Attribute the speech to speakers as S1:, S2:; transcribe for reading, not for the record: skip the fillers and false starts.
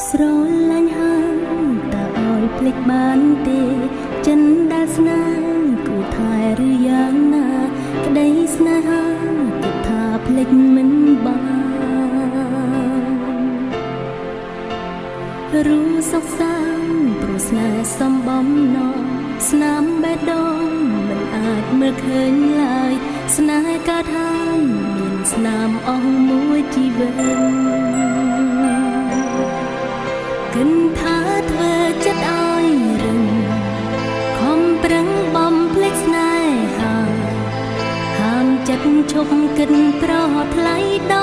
S1: ស្រឡាញ់ហើយតើឲ្យភ្លេចបានទេចិនដែលស្នេហ៍គូថែឬយ៉ាងណាក្តីស្នេហាគិតថាភ្លេចមិនបានรู้សុខសាន្តព្រោះស្នេហ៍សំបំណងស្នាមបេះដូងមិនអាចមើលឃើញឡើយស្នេហ៍កើតហើយមានស្នាមអស់មួយជីវិតគិនថាធ្វើចិត្តឲ្យរឹងខំប្រឹងបំភ្លេចស្នេហាហាមចិត្តឈប់គិតប្រថ្លៃដល់